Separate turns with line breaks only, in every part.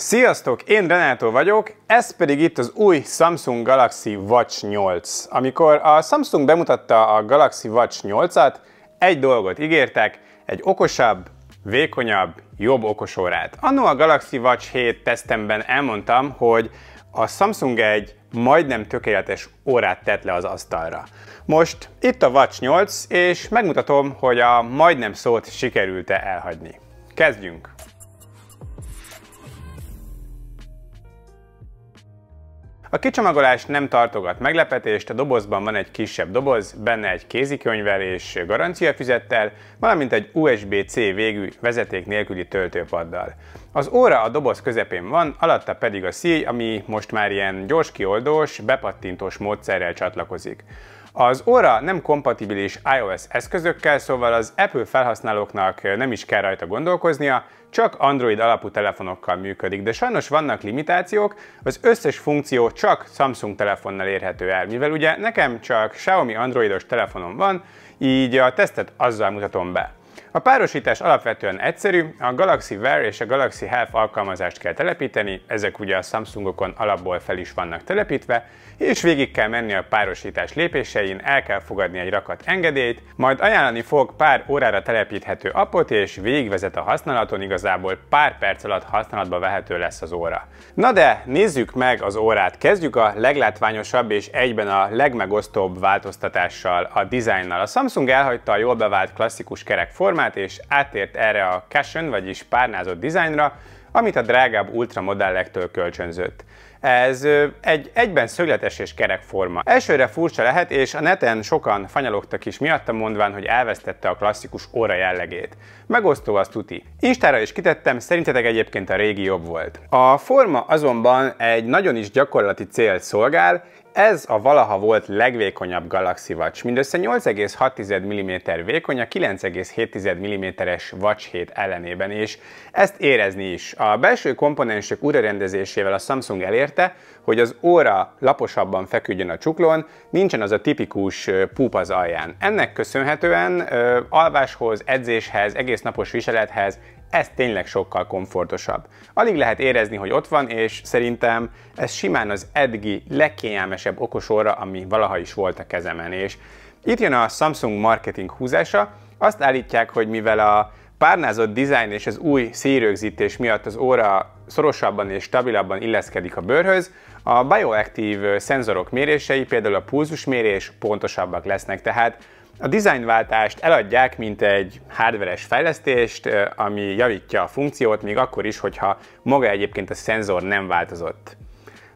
Sziasztok, én Renato vagyok, ez pedig itt az új Samsung Galaxy Watch 8. Amikor a Samsung bemutatta a Galaxy Watch 8-at, egy dolgot ígértek, egy okosabb, vékonyabb, jobb okosórát. Anno a Galaxy Watch 7 tesztemben elmondtam, hogy a Samsung egy majdnem tökéletes órát tett le az asztalra. Most itt a Watch 8, és megmutatom, hogy a majdnem szót sikerült-e elhagyni. Kezdjünk! A kicsomagolás nem tartogat meglepetést, a dobozban van egy kisebb doboz, benne egy kézikönyvvel és garanciafüzettel, valamint egy USB-C végű vezeték nélküli töltőpaddal. Az óra a doboz közepén van, alatta pedig a szíj, ami most már ilyen gyors kioldós, bepattintós módszerrel csatlakozik. Az óra nem kompatibilis iOS eszközökkel, szóval az Apple felhasználóknak nem is kell rajta gondolkoznia, csak Android alapú telefonokkal működik, de sajnos vannak limitációk, az összes funkció csak Samsung telefonnal érhető el, mivel ugye nekem csak Xiaomi androidos telefonom van, így a tesztet azzal mutatom be. A párosítás alapvetően egyszerű, a Galaxy Wear és a Galaxy Health alkalmazást kell telepíteni, ezek ugye a Samsungokon alapból fel is vannak telepítve, és végig kell menni a párosítás lépésein, el kell fogadni egy rakat engedélyt, majd ajánlani fog pár órára telepíthető appot, és végigvezet a használaton, igazából pár perc alatt használatba vehető lesz az óra. Na de nézzük meg az órát, kezdjük a leglátványosabb és egyben a legmegosztóbb változtatással, a dizájnnal. A Samsung elhagyta a jól bevált klasszikus kerek formát, és áttért erre a cushion, vagyis párnázott dizájnra, amit a drágább ultra modellektől kölcsönzött. Ez egy egyben szögletes és kerek forma. Elsőre furcsa lehet, és a neten sokan fanyalogtak is miatta, mondván, hogy elvesztette a klasszikus óra jellegét. Megosztó az tuti. Instára is kitettem, szerintetek egyébként a régi jobb volt. A forma azonban egy nagyon is gyakorlati célt szolgál, ez a valaha volt legvékonyabb Galaxy Watch, mindössze 8,6 mm vékony a 9,7 mm-es Watch 7 ellenében, és ezt érezni is. A belső komponensek újrarendezésével a Samsung elérte, hogy az óra laposabban feküdjön a csuklón, nincsen az a tipikus púp az alján. Ennek köszönhetően alváshoz, edzéshez, egész napos viselethez ez tényleg sokkal komfortosabb. Alig lehet érezni, hogy ott van, és szerintem ez simán az eddigi legkényelmesebb okosóra, ami valaha is volt a kezemen. És itt jön a Samsung marketing húzása. Azt állítják, hogy mivel a párnázott dizájn és az új szíjrögzítés miatt az óra szorosabban és stabilabban illeszkedik a bőrhöz, a bioactive szenzorok mérései, például a pulzusmérés pontosabbak lesznek, tehát a dizájnváltást eladják, mint egy hardveres fejlesztést, ami javítja a funkciót, még akkor is, hogyha maga egyébként a szenzor nem változott.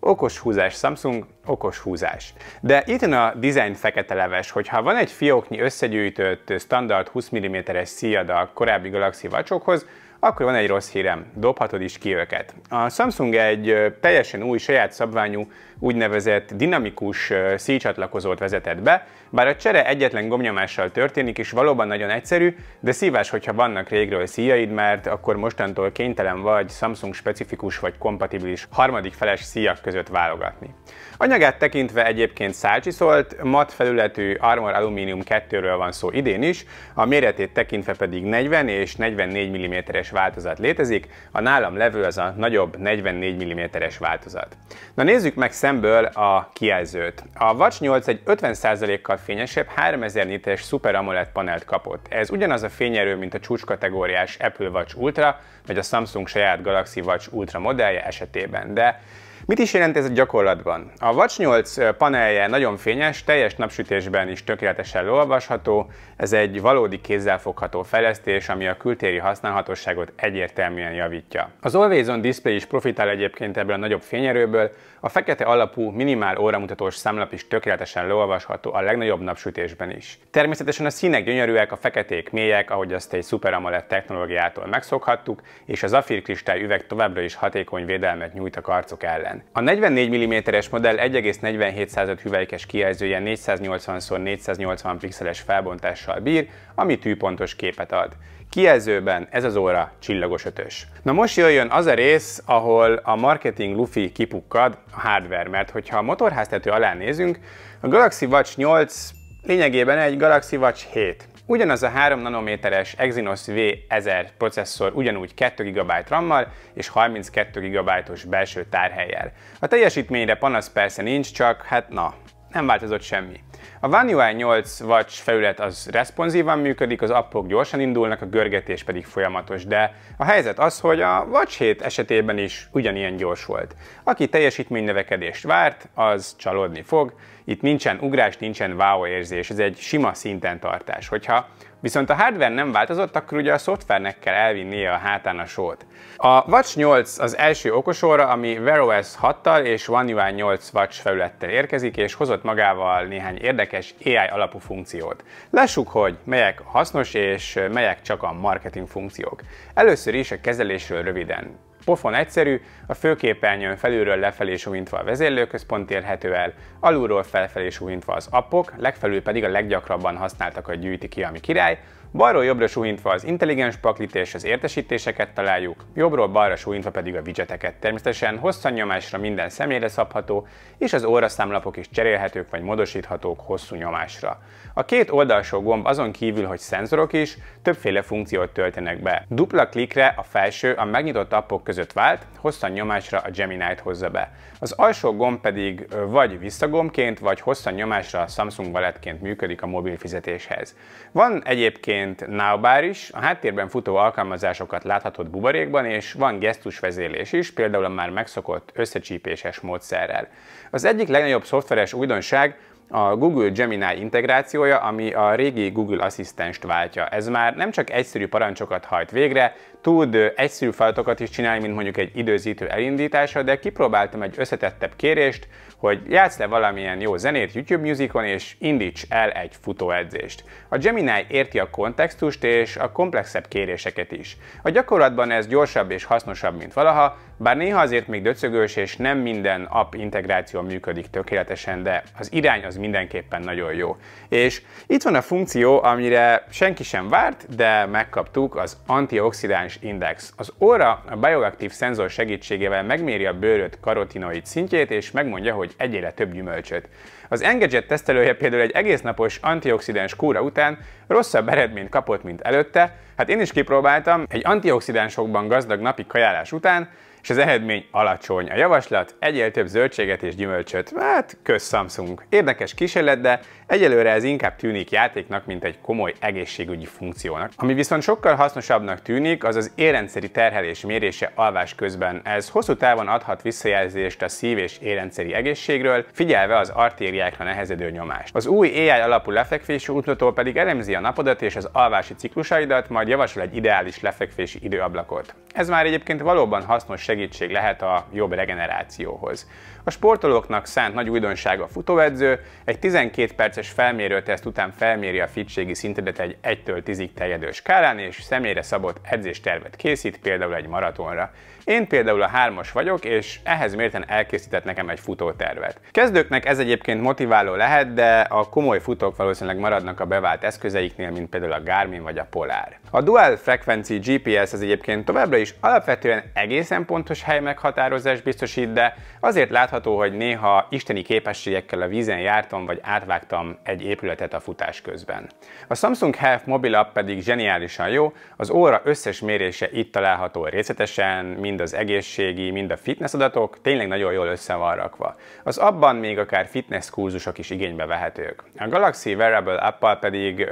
Okos húzás Samsung, okos húzás. De itt jön a design fekete leves, hogyha van egy fióknyi összegyűjtött standard 20 mm-es szíjad a korábbi Galaxy Watchokhoz, akkor van egy rossz hírem, dobhatod is ki őket. A Samsung egy teljesen új, saját szabványú, úgynevezett dinamikus szíjcsatlakozót vezetett be, bár a csere egyetlen gombnyomással történik, és valóban nagyon egyszerű, de szívás, hogyha vannak régről szíjaid, mert akkor mostantól kénytelen vagy Samsung specifikus vagy kompatibilis harmadik feles szíjak között válogatni. Anyagát tekintve egyébként szálcsiszolt, mat felületű Armor Aluminium 2-ről van szó idén is, a méretét tekintve pedig 40 és 44 mm-es változat létezik, a nálam levő az a nagyobb 44 mm-es változat. Na nézzük meg szemből a kijelzőt. A Watch 8 egy 50%-kal fényesebb 3000 nits Super AMOLED panelt kapott. Ez ugyanaz a fényerő, mint a csúcskategóriás Apple Watch Ultra, vagy a Samsung saját Galaxy Watch Ultra modellje esetében, de mit is jelent ez a gyakorlatban? A Watch 8 panelje nagyon fényes, teljes napsütésben is tökéletesen olvasható, ez egy valódi kézzelfogható fejlesztés, ami a kültéri használhatóságot egyértelműen javítja. Az Always On Display is profitál egyébként ebből a nagyobb fényerőből, a fekete alapú minimál óramutatós számlap is tökéletesen leolvasható a legnagyobb napsütésben is. Természetesen a színek gyönyörűek, a feketék mélyek, ahogy azt egy Super AMOLED technológiától megszokhattuk, és az zafírkristály üveg továbbra is hatékony védelmet nyújt a karcok ellen. A 44 mm-es modell 1,47 hüvelykes kijelzője 480x480 pixeles felbontással bír, ami tűpontos képet ad. Kijelzőben ez az óra csillagos ötös. Na most jöjjön az a rész, ahol a marketing lufi kipukkad, a hardware, mert hogyha a motorháztető alá nézünk, a Galaxy Watch 8 lényegében egy Galaxy Watch 7. Ugyanaz a 3 nanométeres Exynos V1000 processzor ugyanúgy 2 GB RAM-mal és 32 GB-os belső tárhellyel. A teljesítményre panasz persze nincs, csak hát na, nem változott semmi. A One UI 8 Watch felület az responsívan működik, az appok gyorsan indulnak, a görgetés pedig folyamatos, de a helyzet az, hogy a Watch 7 esetében is ugyanilyen gyors volt. Aki teljesítménynövekedést várt, az csalódni fog. Itt nincsen ugrás, nincsen wow érzés, ez egy sima szinten tartás. Hogyha viszont a hardware nem változott, akkor ugye a szoftvernek kell elvinnie a hátán a sót. A Watch 8 az első okosóra, ami Wear OS 6-tal és One UI 8 Watch felülettel érkezik, és hozott magával néhány érdekes AI alapú funkciót. Lássuk, hogy melyek hasznos és melyek csak a marketing funkciók. Először is a kezelésről röviden. Pofon egyszerű, a főképernyőn felülről lefelé súlyintva a vezérlőközpont érhető el, alulról felfelé súlyintva az appok, legfelül pedig a leggyakrabban használtakat gyűjti ki, ami király, balról jobbra súlyintva az intelligens paklit és az értesítéseket találjuk, jobbról balra súlyintva pedig a widgeteket. Természetesen hosszan nyomásra minden személyre szabható, és az óraszámlapok is cserélhetők vagy módosíthatók hosszú nyomásra. A két oldalsó gomb azon kívül, hogy szenzorok is, többféle funkciót töltenek be. Dupla klikre a felső a megnyitott appok között vált, hosszan nyomásra a Gemini-t hozza be. Az alsó gomb pedig vagy visszagombként, vagy hosszan nyomásra a Samsung Walletként működik a mobil fizetéshez. Van egyébként Nowbar is, a háttérben futó alkalmazásokat láthatod buborékban, és van gesztusvezérlés is, például a már megszokott összecsípéses módszerrel. Az egyik legnagyobb szoftveres újdonság a Google Gemini integrációja, ami a régi Google asszisztenst váltja. Ez már nem csak egyszerű parancsokat hajt végre, tud egyszerű feladatokat is csinálni, mint mondjuk egy időzítő elindítása, de kipróbáltam egy összetettebb kérést, hogy játsz le valamilyen jó zenét YouTube Musicon, és indíts el egy futóedzést. A Gemini érti a kontextust és a komplexebb kéréseket is. A gyakorlatban ez gyorsabb és hasznosabb, mint valaha, bár néha azért még döcögős, és nem minden app integráció működik tökéletesen, de az irány az mindenképpen nagyon jó. És itt van a funkció, amire senki sem várt, de megkaptuk, az antioxidáns index. Az óra a bioaktív szenzor segítségével megméri a bőröd karotinoid szintjét, és megmondja, hogy egyél több gyümölcsöt. Az Engadget tesztelője például egy egész napos antioxidáns kúra után rosszabb eredményt kapott, mint előtte. Hát én is kipróbáltam egy antioxidánsokban gazdag napi kajálás után, és az eredmény alacsony. A javaslat: egyél több zöldséget és gyümölcsöt. Hát, kösz Samsung. Érdekes kísérlet, de egyelőre ez inkább tűnik játéknak, mint egy komoly egészségügyi funkciónak. Ami viszont sokkal hasznosabbnak tűnik, az az érrendszeri terhelés mérése alvás közben. Ez hosszú távon adhat visszajelzést a szív- és érrendszeri egészségről, figyelve az artériákra nehezedő nyomást. Az új AI alapú lefekvési útmutató pedig elemzi a napodat és az alvási ciklusaidat, majd javasol egy ideális lefekvési időablakot. Ez már egyébként valóban hasznos segítség lehet a jobb regenerációhoz. A sportolóknak szánt nagy újdonság a futóedző, egy 12 perces felmérőteszt után felméri a fittségi szintedet egy 1-től 10-ig terjedő skálán, és személyre szabott edzéstervet készít, például egy maratonra. Én például a 3-as vagyok, és ehhez mérten elkészített nekem egy futótervet. Kezdőknek ez egyébként motiváló lehet, de a komoly futók valószínűleg maradnak a bevált eszközeiknél, mint például a Garmin vagy a Polar. A Dual Frequency GPS az egyébként továbbra is alapvetően egészen pontos helymeghatározást biztosít, de azért látható, hogy néha isteni képességekkel a vízen jártam vagy átvágtam egy épületet a futás közben. A Samsung Health mobil app pedig zseniálisan jó, az óra összes mérése itt található részletesen, mind az egészségi, mind a fitness adatok tényleg nagyon jól össze van rakva. Az appban még akár fitness kurzusok is igénybe vehetők. A Galaxy Wearable appal pedig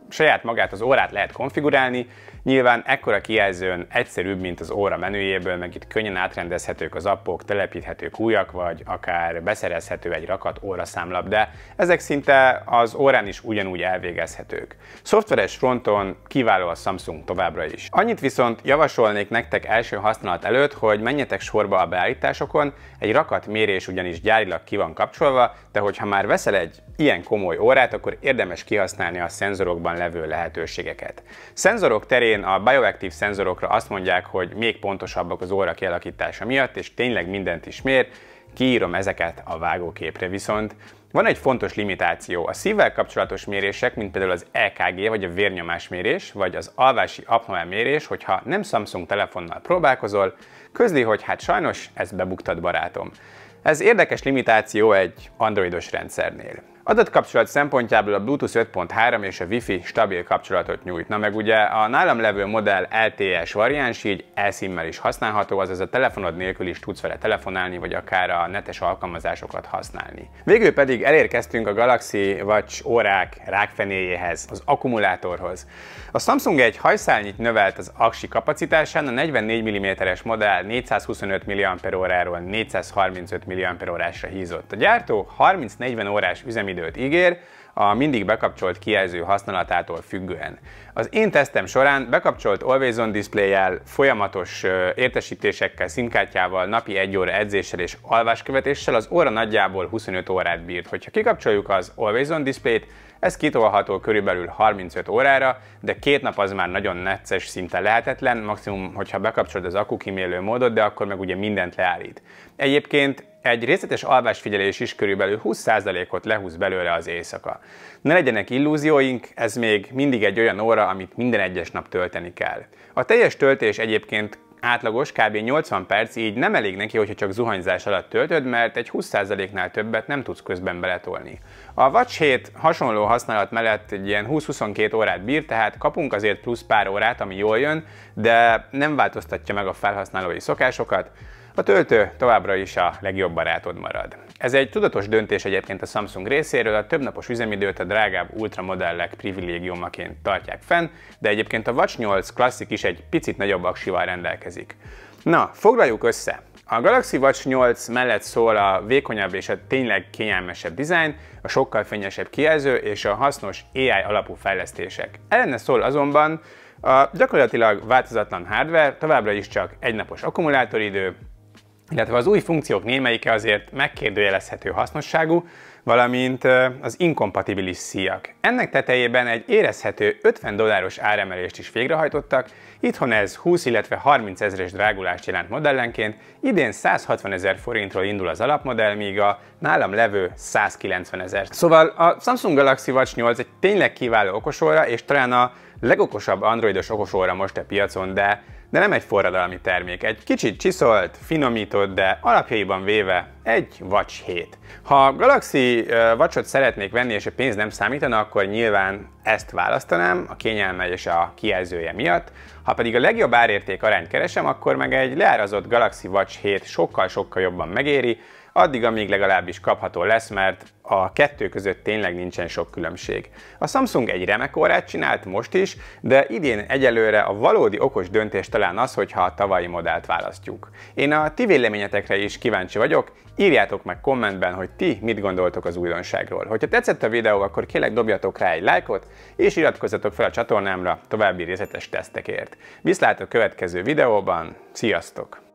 saját magát az órát lehet konfigurálni, nyilván ekkora kijelzőn egyszerűbb, mint az óra menüjéből, meg itt könnyen átrendezhetők az appok, telepíthetők újak, vagy akár beszerezhető egy rakat óraszámlap, de ezek szinte az órán is ugyanúgy elvégezhetők. Szoftveres fronton kiváló a Samsung továbbra is. Annyit viszont javasolnék nektek első használat előtt, hogy menjetek sorba a beállításokon, egy rakat mérés ugyanis gyárilag ki van kapcsolva, de hogyha már veszel egy ilyen komoly órát, akkor érdemes kihasználni a szenzorokban levő lehetőségeket. Szenzorok terén a bioaktív szenzorokra azt mondják, hogy még pontosabbak az óra kialakítása miatt, és tényleg mindent is mér, kiírom ezeket a vágóképre, viszont van egy fontos limitáció. A szívvel kapcsolatos mérések, mint például az EKG, vagy a vérnyomásmérés, vagy az alvási apnoe mérés, hogyha nem Samsung telefonnal próbálkozol, közli, hogy hát sajnos ezt bebuktad, barátom. Ez érdekes limitáció egy androidos rendszernél. Adatkapcsolat szempontjából a Bluetooth 5.3 és a Wi-Fi stabil kapcsolatot nyújt. Na meg ugye a nálam levő modell LTE-s variáns, így eSIM-mel is használható, azaz a telefonod nélkül is tudsz vele telefonálni, vagy akár a netes alkalmazásokat használni. Végül pedig elérkeztünk a Galaxy Watch órák rákfenéjéhez, az akkumulátorhoz. A Samsung egy hajszálnyit növelt az aksi kapacitásán, a 44 mm-es modell 425 mAh-ról 435 mAh-ra hízott. A gyártó 30-40 órás üzemidőt ígér, a mindig bekapcsolt kijelző használatától függően. Az én tesztem során bekapcsolt Always On Display-jel, folyamatos értesítésekkel, SIM-kártyával, napi 1 óra edzéssel és alváskövetéssel az óra nagyjából 25 órát bírt. Hogyha kikapcsoljuk az Always On Display-t, ez kitolható körülbelül 35 órára, de 2 nap az már nagyon necces, szinte lehetetlen, maximum, hogyha bekapcsolod az akkukímélő módot, de akkor meg ugye mindent leállít. Egyébként egy részletes alvásfigyelés is körülbelül 20%-ot lehúz belőle az éjszaka. Ne legyenek illúzióink, ez még mindig egy olyan óra, amit minden egyes nap tölteni kell. A teljes töltés egyébként átlagos, kb. 80 perc, így nem elég neki, hogyha csak zuhanyzás alatt töltöd, mert egy 20%-nál többet nem tudsz közben beletolni. A Watch 7 hasonló használat mellett egy ilyen 20-22 órát bír, tehát kapunk azért plusz pár órát, ami jól jön, de nem változtatja meg a felhasználói szokásokat. A töltő továbbra is a legjobb barátod marad. Ez egy tudatos döntés egyébként a Samsung részéről, a többnapos üzemidőt a drágább ultra modellek privilégiumaként tartják fenn, de egyébként a Watch 8 Classic is egy picit nagyobb aksival rendelkezik. Na, foglaljuk össze! A Galaxy Watch 8 mellett szól a vékonyabb és a tényleg kényelmesebb dizájn, a sokkal fényesebb kijelző és a hasznos AI alapú fejlesztések. Ellene szól azonban a gyakorlatilag változatlan hardware, továbbra is csak egynapos akkumulátoridő, illetve az új funkciók némelyike azért megkérdőjelezhető hasznosságú, valamint az inkompatibilis szíjak. Ennek tetejében egy érezhető $50 áremelést is végrehajtottak, itthon ez 20, illetve 30 ezres drágulást jelent modellenként, idén 160 000 forintról indul az alapmodell, míg a nálam levő 190 000. Szóval a Samsung Galaxy Watch 8 egy tényleg kiváló okosóra, és talán a legokosabb androidos okosóra most a piacon, de nem egy forradalmi termék. Egy kicsit csiszolt, finomított, de alapjaiban véve egy Watch 7. Ha a Galaxy Watch-ot szeretnék venni és a pénz nem számítana, akkor nyilván ezt választanám a kényelme és a kijelzője miatt. Ha pedig a legjobb árérték arányt keresem, akkor meg egy leárazott Galaxy Watch 7 sokkal-sokkal jobban megéri, addig, amíg legalábbis kapható lesz, mert a kettő között tényleg nincsen sok különbség. A Samsung egy remek órát csinált most is, de idén egyelőre a valódi okos döntés talán az, hogyha a tavalyi modellt választjuk. Én a ti véleményetekre is kíváncsi vagyok, írjátok meg kommentben, hogy ti mit gondoltok az újdonságról. Hogyha tetszett a videó, akkor kérlek dobjatok rá egy lájkot, és iratkozzatok fel a csatornámra további részletes tesztekért. Viszlát a következő videóban, sziasztok!